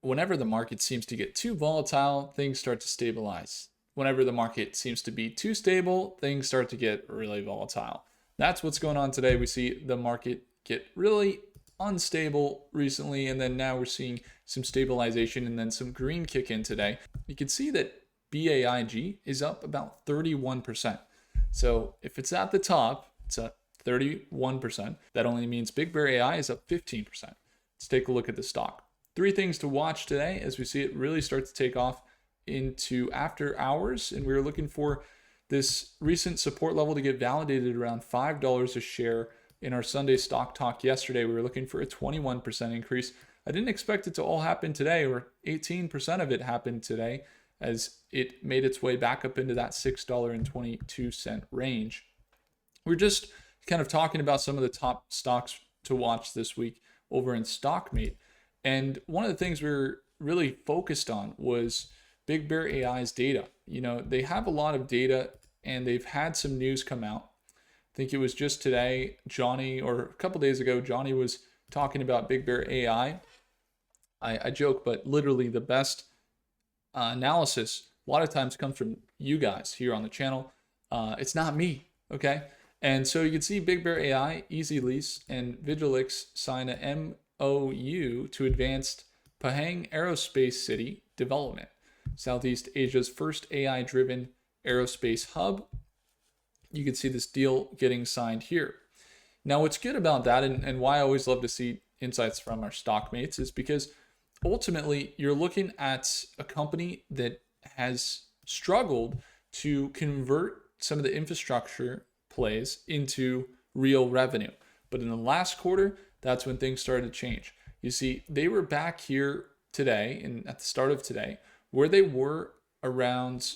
whenever the market seems to get too volatile, things start to stabilize. Whenever the market seems to be too stable, things start to get really volatile. That's what's going on today. We see the market get really unstable recently, and then now we're seeing some stabilization and then some green kick in today. You can see that BAIG is up about 31%. So if it's at the top, it's at 31%. That only means BigBear AI is up 15%. Let's take a look at the stock. Three things to watch today as we see it really start to take off into after hours, and we were looking for this recent support level to get validated around $5 a share. In our Sunday stock talk yesterday, we were looking for a 21% increase. I didn't expect it to all happen today, or 18% of it happened today, as it made its way back up into that $6.22 range. We're just kind of talking about some of the top stocks to watch this week over in StockMate. And one of the things we were really focused on was BigBear AI's data. You know, they have a lot of data and they've had some news come out. I think it was just today, Johnny, or a couple days ago, Johnny was talking about BigBear AI. I joke, but literally the best analysis a lot of times comes from you guys here on the channel. It's not me, okay? And so you can see BigBear AI, Easy Lease, and Vigilix sign a MOU to advance Pahang Aerospace City development, Southeast Asia's first AI-driven aerospace hub. You can see this deal getting signed here. Now, what's good about that, and why I always love to see insights from our stock mates, is because ultimately you're looking at a company that has struggled to convert some of the infrastructure plays into real revenue. But in the last quarter, that's when things started to change. You see, they were back here today, and at the start of today, where they were around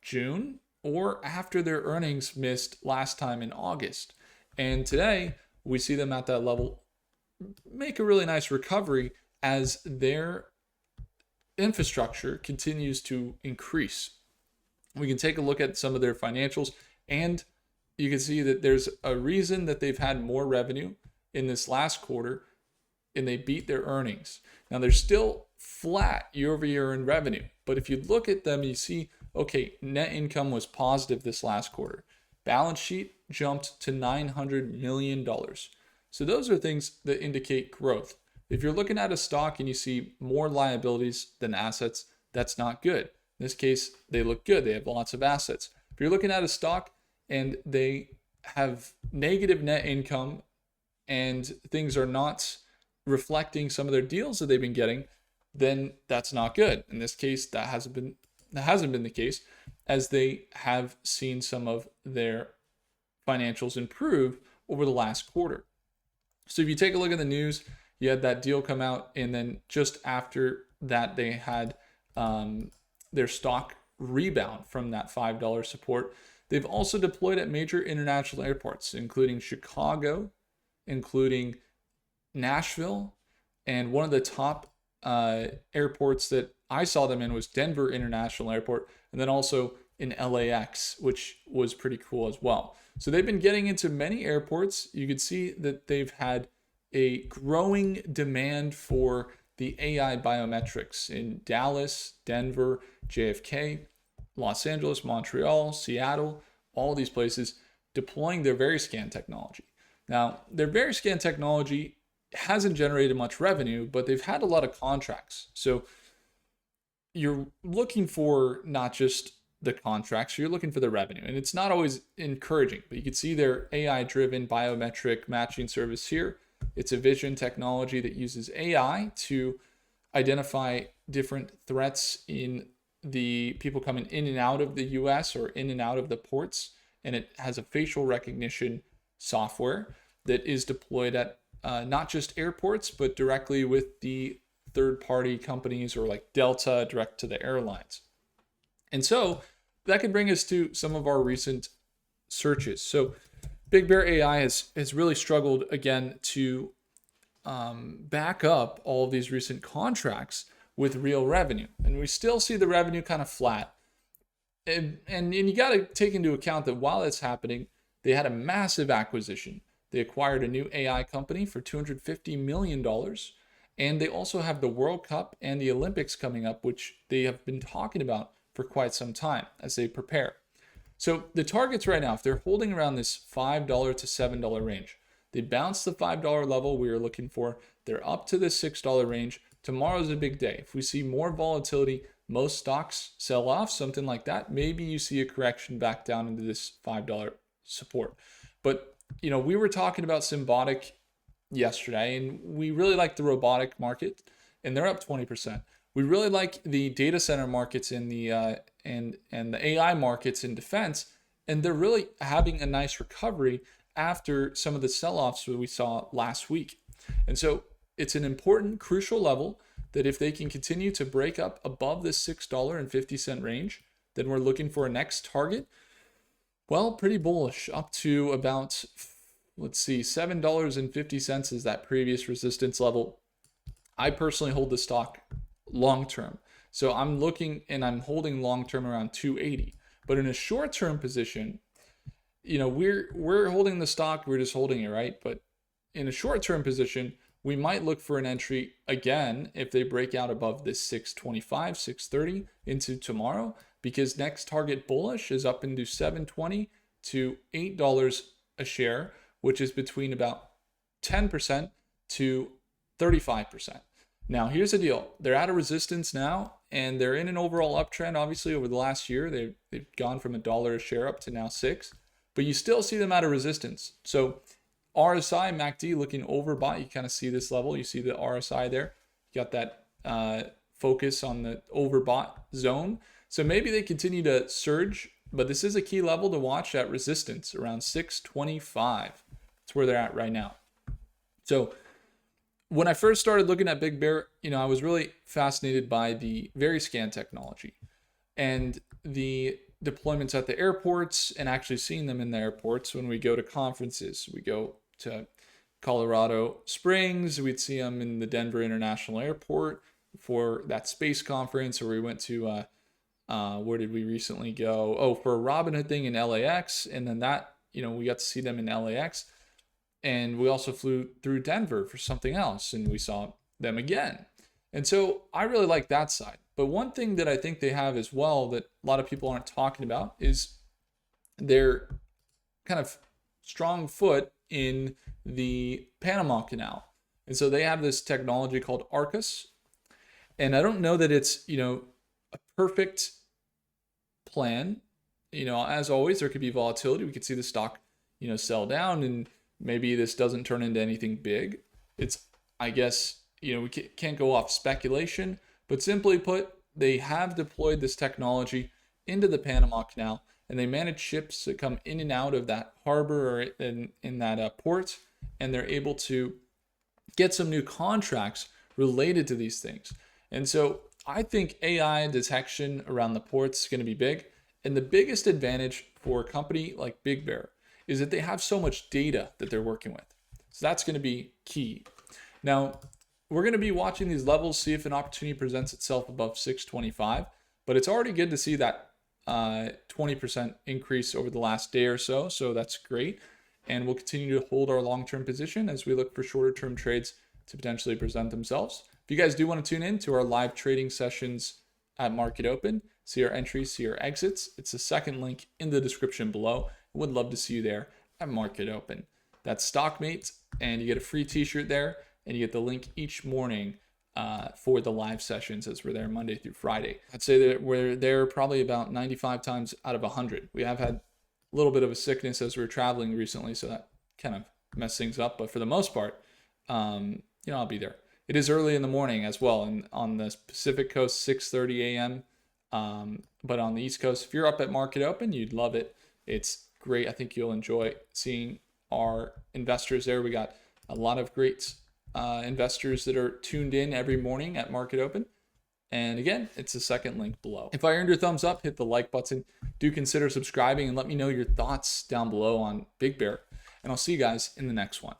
June or after their earnings missed last time in August. And today, we see them at that level make a really nice recovery as their infrastructure continues to increase. We can take a look at some of their financials, and you can see that there's a reason that they've had more revenue in this last quarter, and they beat their earnings. Now, they're still flat year over year in revenue, but if you look at them, you see, okay, net income was positive this last quarter. Balance sheet jumped to $900 million. So those are things that indicate growth. If you're looking at a stock and you see more liabilities than assets, that's not good. In this case, they look good. They have lots of assets. If you're looking at a stock and they have negative net income and things are not reflecting some of their deals that they've been getting, then that's not good. In this case, that hasn't been the case, as they have seen some of their financials improve over the last quarter. So if you take a look at the news, you had that deal come out, and then just after that, they had their stock rebound from that $5 support. They've also deployed at major international airports, including Chicago, including Nashville, and one of the top airports that I saw them in was Denver International Airport, and then also in LAX, which was pretty cool as well. So they've been getting into many airports. You can see that they've had a growing demand for the AI biometrics in Dallas, Denver, JFK, Los Angeles, Montreal, Seattle, all these places deploying their Variscan technology. Now, their Variscan technology hasn't generated much revenue, but they've had a lot of contracts. So you're looking for not just the contracts, you're looking for the revenue. And it's not always encouraging, but you can see their AI-driven biometric matching service here. It's a vision technology that uses AI to identify different threats in the people coming in and out of the US or in and out of the ports. And it has a facial recognition software that is deployed at not just airports, but directly with the third-party companies, or like Delta, direct to the airlines. And so that could bring us to some of our recent searches. So BigBear AI has really struggled again to back up all of these recent contracts with real revenue. And we still see the revenue kind of flat. And you got to take into account that while that's happening, they had a massive acquisition. They acquired a new AI company for $250 million. And they also have the World Cup and the Olympics coming up, which they have been talking about for quite some time as they prepare. So the targets right now, if they're holding around this $5 to $7 range, they bounced the $5 level we were looking for. They're up to the $6 range. Tomorrow's a big day. If we see more volatility, most stocks sell off, something like that. Maybe you see a correction back down into this $5 support. But, we were talking about Symbotic yesterday, and we really like the robotic market, and they're up 20%. We really like the data center markets in the and the AI markets in defense, and they're really having a nice recovery after some of the sell-offs that we saw last week. And so it's an important, crucial level that if they can continue to break up above the $6.50 range, then we're looking for a next target. Well, pretty bullish, up to about, let's see, $7.50 is that previous resistance level. I personally hold the stock long term. So I'm looking and I'm holding long term around 280. But in a short term position, we're holding the stock, we're just holding it, right? But in a short term position, we might look for an entry again if they break out above this 625, 630 into tomorrow, because next target bullish is up into $7.20 to $8 a share, which is between about 10% to 35%. Now, here's the deal. They're at a resistance now, and they're in an overall uptrend. Obviously, over the last year, they've gone from $1 a share up to now $6, but you still see them at a resistance. So RSI, MACD looking overbought. You kind of see this level. You see the RSI there. You got that focus on the overbought zone. So maybe they continue to surge, but this is a key level to watch at resistance around 625. That's where they're at right now. So when I first started looking at BigBear, I was really fascinated by the Variscan technology and the deployments at the airports, and actually seeing them in the airports when we go to conferences. We go to Colorado Springs, we'd see them in the Denver International Airport for that space conference, or we went to, where did we recently go? Oh, for a Robinhood thing in LAX, and then that, we got to see them in LAX. And we also flew through Denver for something else, and we saw them again. And so I really like that side. But one thing that I think they have as well that a lot of people aren't talking about is their kind of strong foot in the Panama Canal. And so they have this technology called Arcus. And I don't know that it's, a perfect plan. As always, there could be volatility. We could see the stock, sell down, and maybe this doesn't turn into anything big. It's, I guess, we can't go off speculation, but simply put, they have deployed this technology into the Panama Canal, and they manage ships that come in and out of that harbor or in that port, and they're able to get some new contracts related to these things. And so I think AI detection around the ports is going to be big. And the biggest advantage for a company like BigBear is that they have so much data that they're working with. So that's going to be key. Now, we're going to be watching these levels, see if an opportunity presents itself above 625, but it's already good to see that 20% increase over the last day or so. So that's great. And we'll continue to hold our long-term position as we look for shorter-term trades to potentially present themselves. If you guys do want to tune in to our live trading sessions at Market Open, see our entries, see our exits, it's the second link in the description below. I would love to see you there at Market Open. That's Stockmates, and you get a free t-shirt there, and you get the link each morning for the live sessions as we're there Monday through Friday. I'd say that we're there probably about 95 times out of 100. We have had a little bit of a sickness as we're traveling recently, so that kind of messed things up. But for the most part, I'll be there. It is early in the morning as well, and on the Pacific Coast, 6:30 a.m. But on the East Coast, if you're up at Market Open, you'd love it. It's great. I think you'll enjoy seeing our investors there. We got a lot of great investors that are tuned in every morning at Market Open. And again, it's the second link below. If I earned your thumbs up, hit the like button. Do consider subscribing and let me know your thoughts down below on BigBear. And I'll see you guys in the next one.